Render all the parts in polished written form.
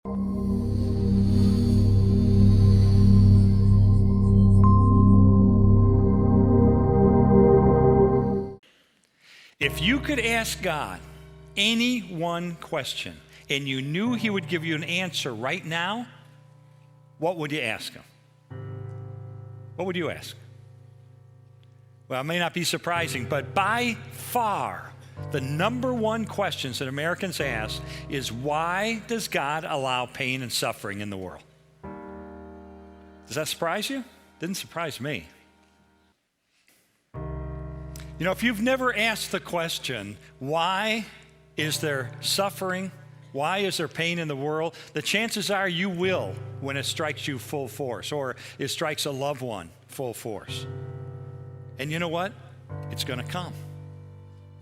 If you could ask God any one question and you knew he would give you an answer right now, what would you ask him? What would you ask? Well, it may not be surprising, but by far, the number one questions that Americans ask is, why does God allow pain and suffering in the world? Does that surprise you? Didn't surprise me. You know, if you've never asked the question, why is there suffering? Why is there pain in the world? The chances are you will when it strikes you full force, or it strikes a loved one full force. And you know what? It's going to come.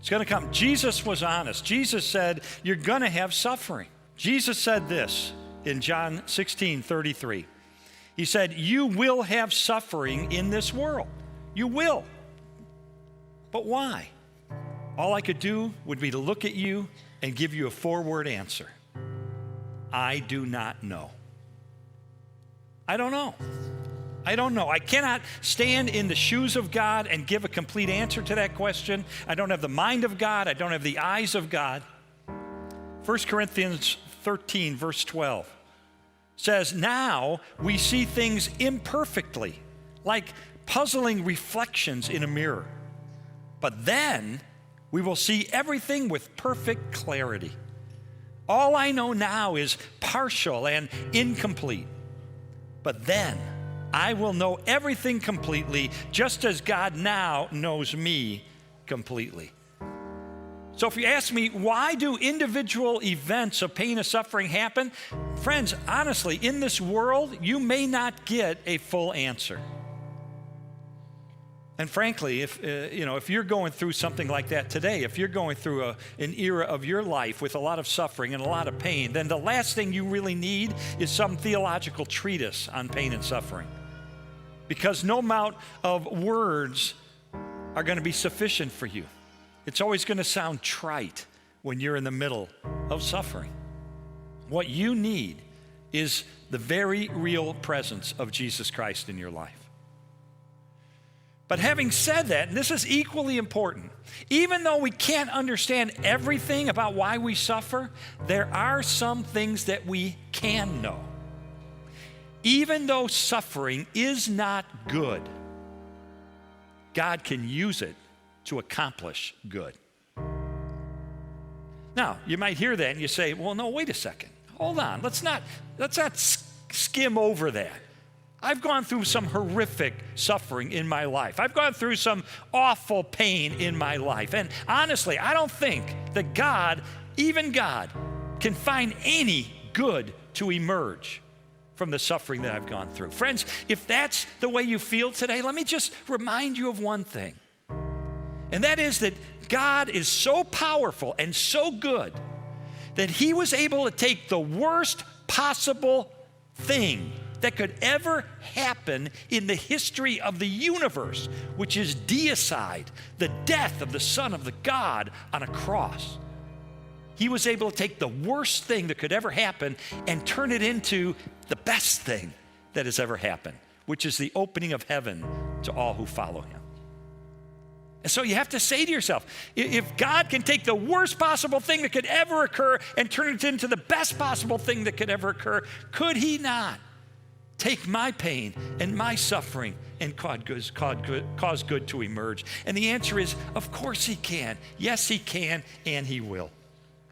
It's going to come. Jesus was honest. Jesus said, you're going to have suffering. Jesus said this in John 16:33. He said, you will have suffering in this world. You will. But why? All I could do would be to look at you and give you a 4-word answer. I do not know. I don't know. I don't know. I cannot stand in the shoes of God and give a complete answer to that question. I don't have the mind of God. I don't have the eyes of God. 1 Corinthians 13, verse 12 says, now we see things imperfectly, like puzzling reflections in a mirror. But then we will see everything with perfect clarity. All I know now is partial and incomplete. But then I will know everything completely, just as God now knows me completely. So if you ask me, why do individual events of pain and suffering happen? Friends, honestly, in this world, you may not get a full answer. And frankly, if you're going through something like that today, if you're going through an era of your life with a lot of suffering and a lot of pain, then the last thing you really need is some theological treatise on pain and suffering. Because no amount of words are going to be sufficient for you. It's always going to sound trite when you're in the middle of suffering. What you need is the very real presence of Jesus Christ in your life. But having said that, and this is equally important, even though we can't understand everything about why we suffer, there are some things that we can know. Even though suffering is not good, God can use it to accomplish good. Now, you might hear that and you say, well, no, wait a second. Hold on. Let's not skim over that. I've gone through some horrific suffering in my life. I've gone through some awful pain in my life. And honestly, I don't think that God, even God, can find any good to emerge from the suffering that I've gone through. Friends, if that's the way you feel today, let me just remind you of one thing. And that is that God is so powerful and so good that he was able to take the worst possible thing that could ever happen in the history of the universe, which is deicide, the death of the Son of the God on a cross. He was able to take the worst thing that could ever happen and turn it into the best thing that has ever happened, which is the opening of heaven to all who follow him. And so you have to say to yourself, if God can take the worst possible thing that could ever occur and turn it into the best possible thing that could ever occur, could he not take my pain and my suffering and cause good to emerge? And the answer is, of course he can. Yes, he can, and he will.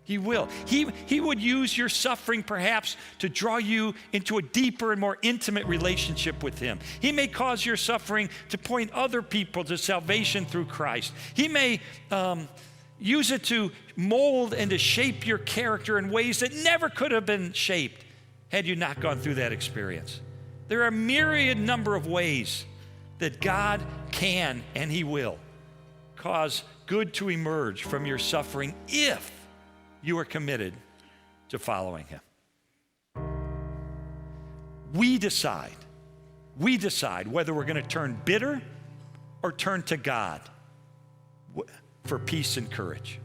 He will. He would use your suffering perhaps to draw you into a deeper and more intimate relationship with him. He may cause your suffering to point other people to salvation through Christ. He may use it to mold and to shape your character in ways that never could have been shaped had you not gone through that experience. There are a myriad number of ways that God can and he will cause good to emerge from your suffering if you are committed to following him. We decide whether we're going to turn bitter or turn to God for peace and courage.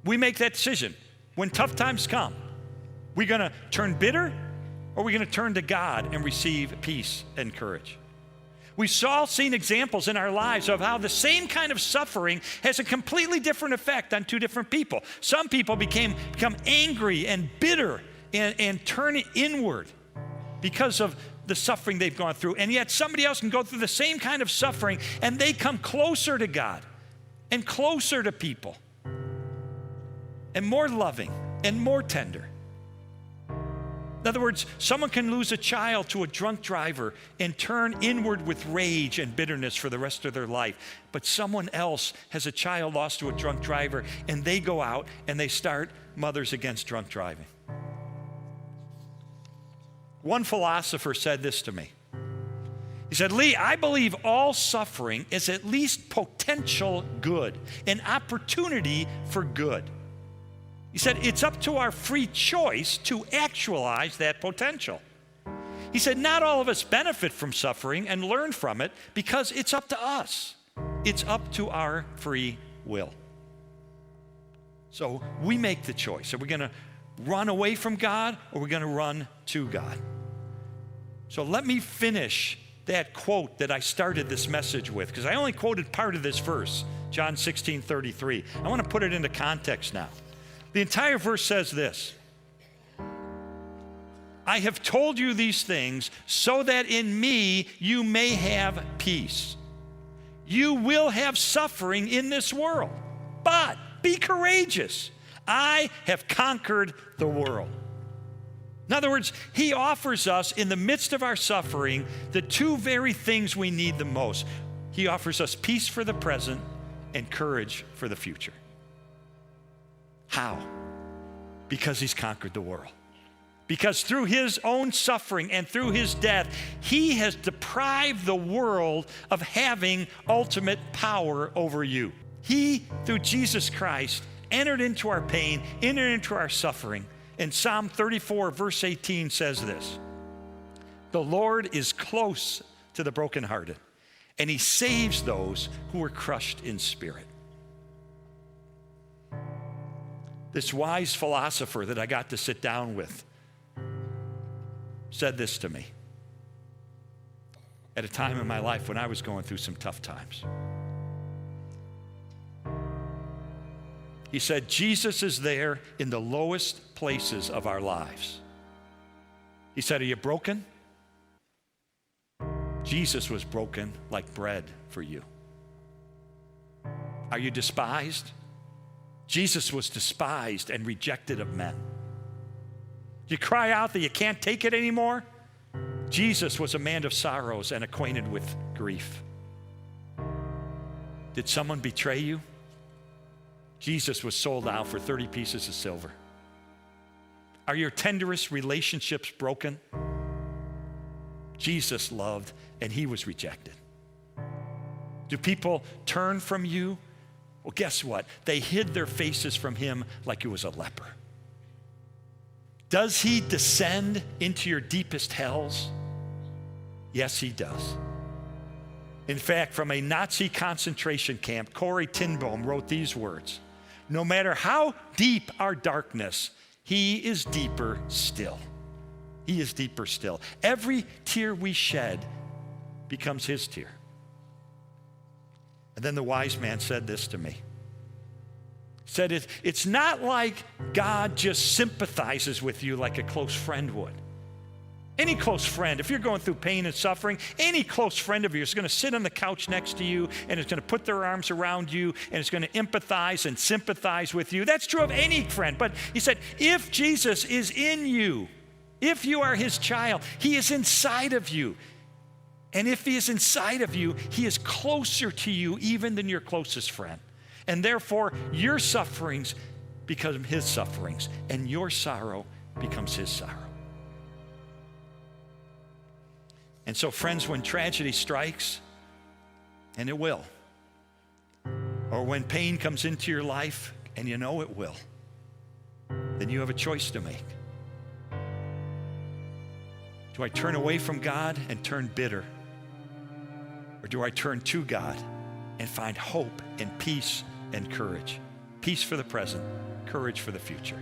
We make that decision when tough times come. We going to turn bitter, or are we going to turn to God and receive peace and courage? We've all seen examples in our lives of how the same kind of suffering has a completely different effect on two different people. Some people become angry and bitter and turn inward because of the suffering they've gone through. And yet somebody else can go through the same kind of suffering and they come closer to God and closer to people and more loving and more tender. In other words, someone can lose a child to a drunk driver and turn inward with rage and bitterness for the rest of their life. But someone else has a child lost to a drunk driver, and they go out and they start Mothers Against Drunk Driving. One philosopher said this to me. He said, Lee, I believe all suffering is at least potential good, an opportunity for good. He said, it's up to our free choice to actualize that potential. He said, not all of us benefit from suffering and learn from it because it's up to us. It's up to our free will. So we make the choice. Are we going to run away from God, or are we going to run to God? So let me finish that quote that I started this message with, because I only quoted part of this verse, John 16:33. I want to put it into context now. The entire verse says this: I have told you these things so that in me you may have peace. You will have suffering in this world, but be courageous. I have conquered the world. In other words, he offers us in the midst of our suffering the two very things we need the most. He offers us peace for the present and courage for the future. How? Because he's conquered the world. Because through his own suffering and through his death, he has deprived the world of having ultimate power over you. He, through Jesus Christ, entered into our pain, entered into our suffering. And Psalm 34, verse 18 says this: the Lord is close to the brokenhearted, and he saves those who are crushed in spirit. This wise philosopher that I got to sit down with said this to me at a time in my life when I was going through some tough times. He said, Jesus is there in the lowest places of our lives. He said, are you broken? Jesus was broken like bread for you. Are you despised? Jesus was despised and rejected of men. You cry out that you can't take it anymore? Jesus was a man of sorrows and acquainted with grief. Did someone betray you? Jesus was sold out for 30 pieces of silver. Are your tenderest relationships broken? Jesus loved and he was rejected. Do people turn from you? Well, guess what? They hid their faces from him like he was a leper. Does he descend into your deepest hells? Yes, he does. In fact, from a Nazi concentration camp, Corrie ten Boom wrote these words: no matter how deep our darkness, he is deeper still. He is deeper still. Every tear we shed becomes his tear. And then the wise man said this to me. He said, it's not like God just sympathizes with you like a close friend would. Any close friend, if you're going through pain and suffering, any close friend of yours is going to sit on the couch next to you and is going to put their arms around you and is going to empathize and sympathize with you. That's true of any friend. But he said, if Jesus is in you, if you are his child, he is inside of you. And if he is inside of you, he is closer to you even than your closest friend. And therefore, your sufferings become his sufferings, and your sorrow becomes his sorrow. And so, friends, when tragedy strikes, and it will, or when pain comes into your life, and you know it will, then you have a choice to make. Do I turn away from God and turn bitter? Or do I turn to God and find hope and peace and courage? Peace for the present, courage for the future.